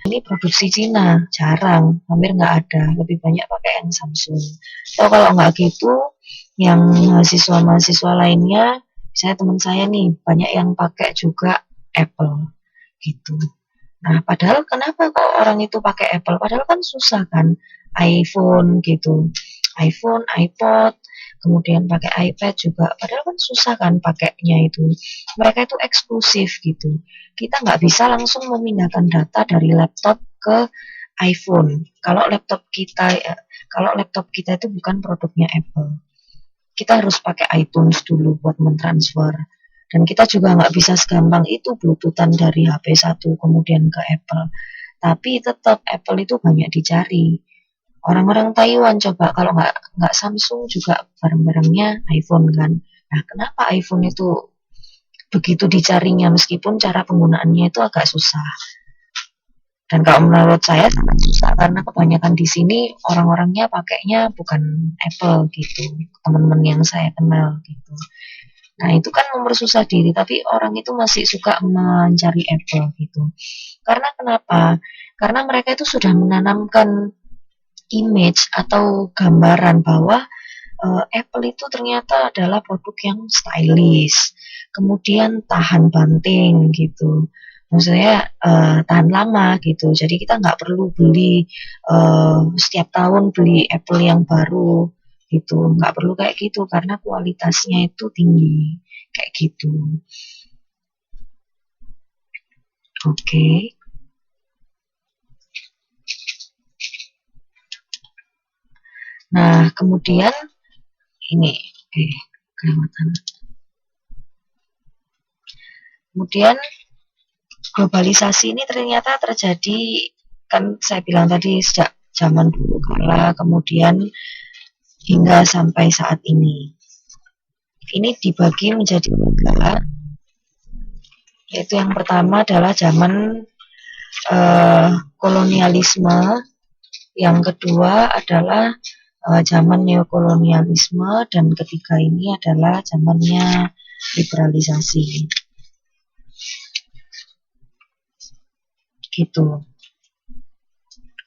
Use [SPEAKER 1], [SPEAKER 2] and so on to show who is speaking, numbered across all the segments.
[SPEAKER 1] Ini produksi Cina, jarang, hampir nggak ada, lebih banyak pakai yang Samsung. Atau kalau nggak gitu, yang mahasiswa-mahasiswa lainnya, misalnya teman saya nih, banyak yang pakai juga Apple, gitu. Nah, padahal kenapa kok orang itu pakai Apple? Padahal kan susah kan, iPhone gitu, iPhone, iPod, kemudian pakai iPad juga. Padahal kan susah kan pakainya itu. Mereka itu eksklusif gitu. Kita nggak bisa langsung memindahkan data dari laptop ke iPhone. Kalau laptop kita itu bukan produknya Apple, kita harus pakai iTunes dulu buat mentransfer. Dan kita juga nggak bisa segampang itu bluetoothan dari HP satu kemudian ke Apple. Tapi tetap Apple itu banyak dicari. Orang-orang Taiwan coba kalau nggak Samsung juga barang-barangnya iPhone kan. Nah, kenapa iPhone itu begitu dicarinya meskipun cara penggunaannya itu agak susah. Dan kalau menurut saya sangat susah karena kebanyakan di sini orang-orangnya pakainya bukan Apple gitu. Teman-teman yang saya kenal gitu. Nah, itu kan mempersusah diri, tapi orang itu masih suka mencari Apple gitu. Karena kenapa? Karena mereka itu sudah menanamkan image atau gambaran bahwa Apple itu ternyata adalah produk yang stylish, kemudian tahan banting gitu. Maksudnya tahan lama gitu. Jadi kita nggak perlu beli setiap tahun beli Apple yang baru gitu. Nggak perlu kayak gitu karena kualitasnya itu tinggi kayak gitu. Oke. Okay. Nah kemudian ini kelewatan. Kemudian globalisasi ini ternyata terjadi, kan saya bilang tadi sejak zaman dulu kala, kemudian hingga sampai saat ini. Ini dibagi menjadi 3, yaitu yang pertama adalah zaman kolonialisme, yang kedua adalah zaman neokolonialisme, dan ketiga ini adalah zamannya liberalisasi. Gitu.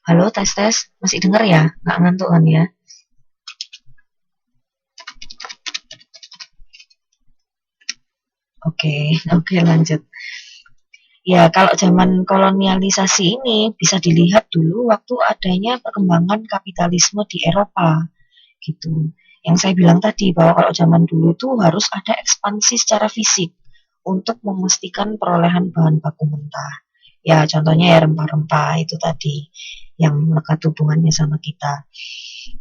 [SPEAKER 1] Halo, tes, masih dengar ya? Nggak ngantuk kan ya? Oke, lanjut. Ya, kalau zaman kolonialisasi ini bisa dilihat dulu waktu adanya perkembangan kapitalisme di Eropa, gitu. Yang saya bilang tadi bahwa kalau zaman dulu itu harus ada ekspansi secara fisik untuk memastikan perolehan bahan baku mentah. Ya, contohnya ya rempah-rempah itu tadi yang melekat hubungannya sama kita.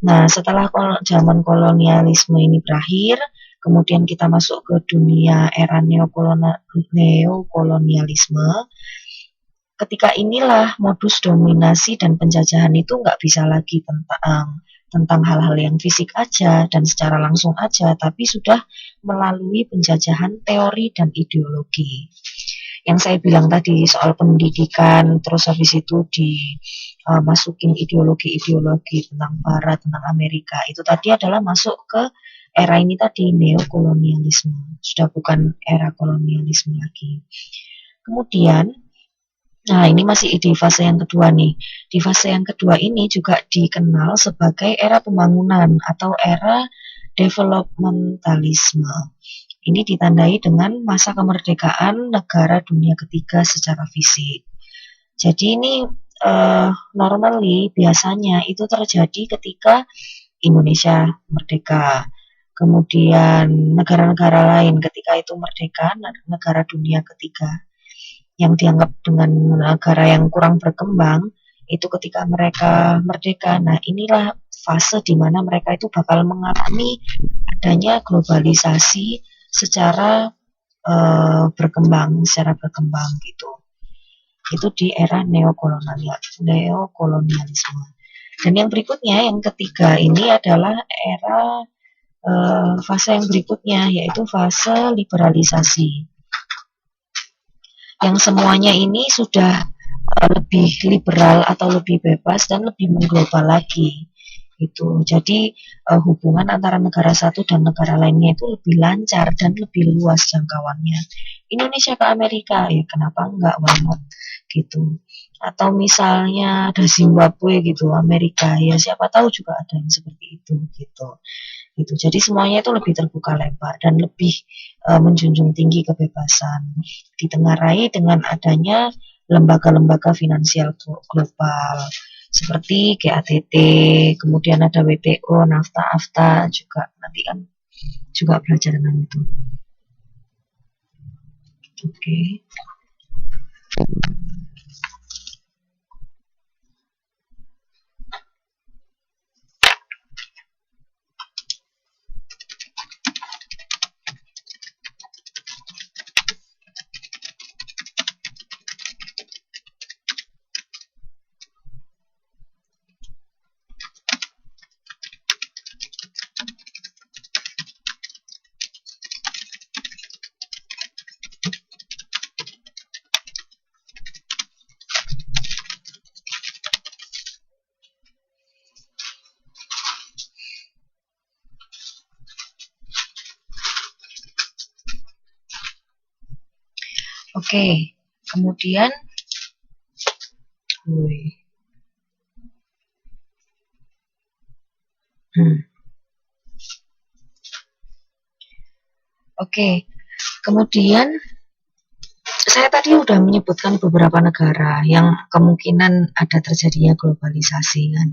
[SPEAKER 1] Nah, setelah zaman kolonialisme ini berakhir, kemudian kita masuk ke dunia era neokolonialisme. Ketika inilah modus dominasi dan penjajahan itu nggak bisa lagi tentang hal-hal yang fisik aja dan secara langsung aja, tapi sudah melalui penjajahan teori dan ideologi. Yang saya bilang tadi soal pendidikan, terus habis itu masukin ideologi-ideologi tentang Barat, tentang Amerika, itu tadi adalah masuk ke era ini tadi, neokolonialisme. Sudah bukan era kolonialisme lagi. Kemudian, nah ini masih di fase yang kedua nih. Di fase yang kedua ini juga dikenal sebagai era pembangunan atau era developmentalisme. Ini ditandai dengan masa kemerdekaan negara dunia ketiga secara fisik. Jadi ini normally biasanya itu terjadi ketika Indonesia merdeka, kemudian negara-negara lain ketika itu merdeka, negara dunia ketiga yang dianggap dengan negara yang kurang berkembang, itu ketika mereka merdeka. Nah, inilah fase di mana mereka itu bakal mengalami adanya globalisasi secara secara berkembang gitu. Itu di era neokolonialisme. Dan yang berikutnya, yang ketiga ini adalah era fase yang berikutnya, yaitu fase liberalisasi. Yang semuanya ini sudah lebih liberal atau lebih bebas dan lebih mengglobal lagi. Gitu. Jadi hubungan antara negara satu dan negara lainnya itu lebih lancar dan lebih luas jangkauannya. Indonesia ke Amerika ya kenapa enggak, why not gitu. Atau misalnya ada Zimbabwe gitu, Amerika ya siapa tahu juga ada yang seperti itu gitu. Gitu. Jadi semuanya itu lebih terbuka lebar dan lebih menjunjung tinggi kebebasan. Ditengarai dengan adanya lembaga-lembaga finansial global seperti GATT, kemudian ada WTO, NAFTA, AFTA juga nanti kan juga belajar tentang itu. Oke. Oke. Kemudian Oke. Kemudian saya tadi sudah menyebutkan beberapa negara yang kemungkinan ada terjadinya globalisasi kan.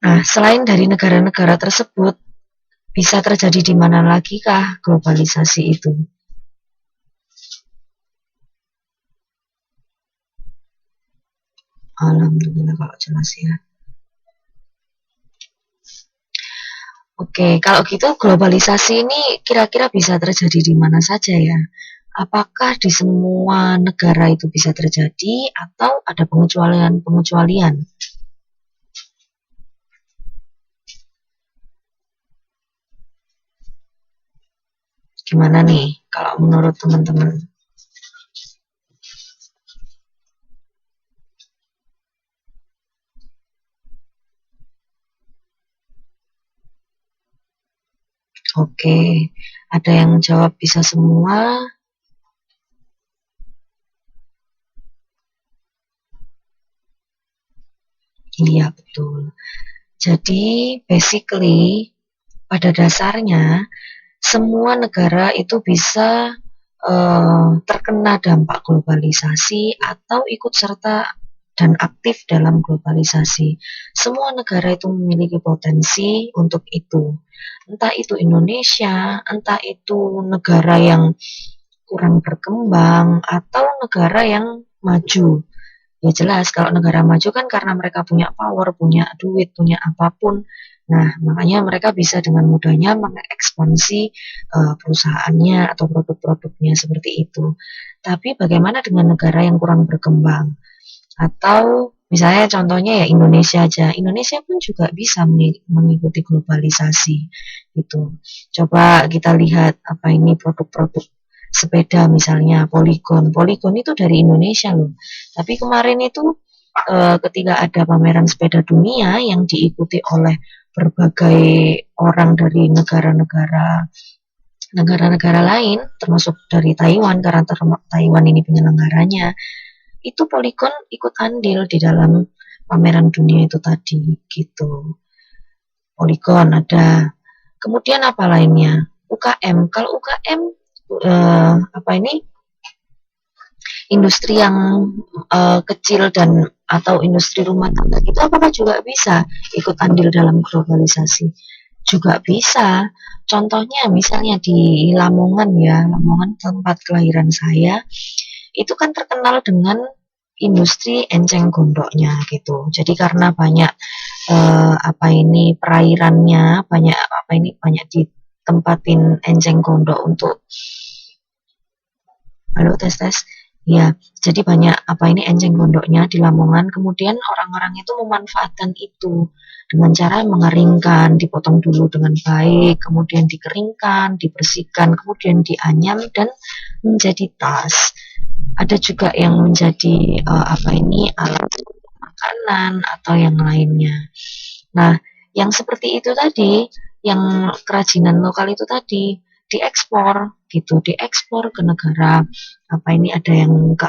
[SPEAKER 1] Nah, selain dari negara-negara tersebut, bisa terjadi di mana lagi kah globalisasi itu? Alhamdulillah kalau jelas ya. Oke, kalau gitu globalisasi ini kira-kira bisa terjadi di mana saja ya? Apakah di semua negara itu bisa terjadi atau ada pengecualian-pengecualian? Gimana nih kalau menurut teman-teman? Oke, ada yang jawab bisa semua. Iya, betul. Jadi, basically, pada dasarnya, semua negara itu bisa terkena dampak globalisasi atau ikut serta dan aktif dalam globalisasi. Semua negara itu memiliki potensi untuk itu. Entah itu Indonesia, entah itu negara yang kurang berkembang, atau negara yang maju. Ya jelas kalau negara maju kan karena mereka punya power, punya duit, punya apapun. Nah, makanya mereka bisa dengan mudahnya mengekspansi perusahaannya atau produk-produknya seperti itu. Tapi bagaimana dengan negara yang kurang berkembang? Atau misalnya contohnya ya Indonesia aja. Indonesia pun juga bisa mengikuti globalisasi gitu. Coba kita lihat apa ini produk-produk sepeda misalnya Polygon. Polygon itu dari Indonesia loh. Tapi kemarin itu ketika ada pameran sepeda dunia yang diikuti oleh berbagai orang dari negara-negara lain, termasuk dari Taiwan karena Taiwan ini penyelenggaranya, itu Polygon ikut andil di dalam pameran dunia itu tadi gitu. Polygon ada. Kemudian apa lainnya? UKM. Kalau UKM apa ini industri yang kecil dan atau industri rumah tangga itu apakah juga bisa ikut andil dalam globalisasi? Juga bisa. Contohnya misalnya di Lamongan ya, Lamongan tempat kelahiran saya, itu kan terkenal dengan industri enceng gondoknya gitu. Jadi karena banyak apa ini perairannya, banyak ditempatin enceng gondok untuk halo tes. Ya, jadi banyak apa ini enceng gondoknya di Lamongan. Kemudian orang-orang itu memanfaatkan itu dengan cara mengeringkan, dipotong dulu dengan baik, kemudian dikeringkan, dibersihkan, kemudian dianyam dan menjadi tas. Ada juga yang menjadi apa ini alat makanan atau yang lainnya. Nah, yang seperti itu tadi, yang kerajinan lokal itu tadi diekspor gitu, diekspor ke negara apa ini ada yang ke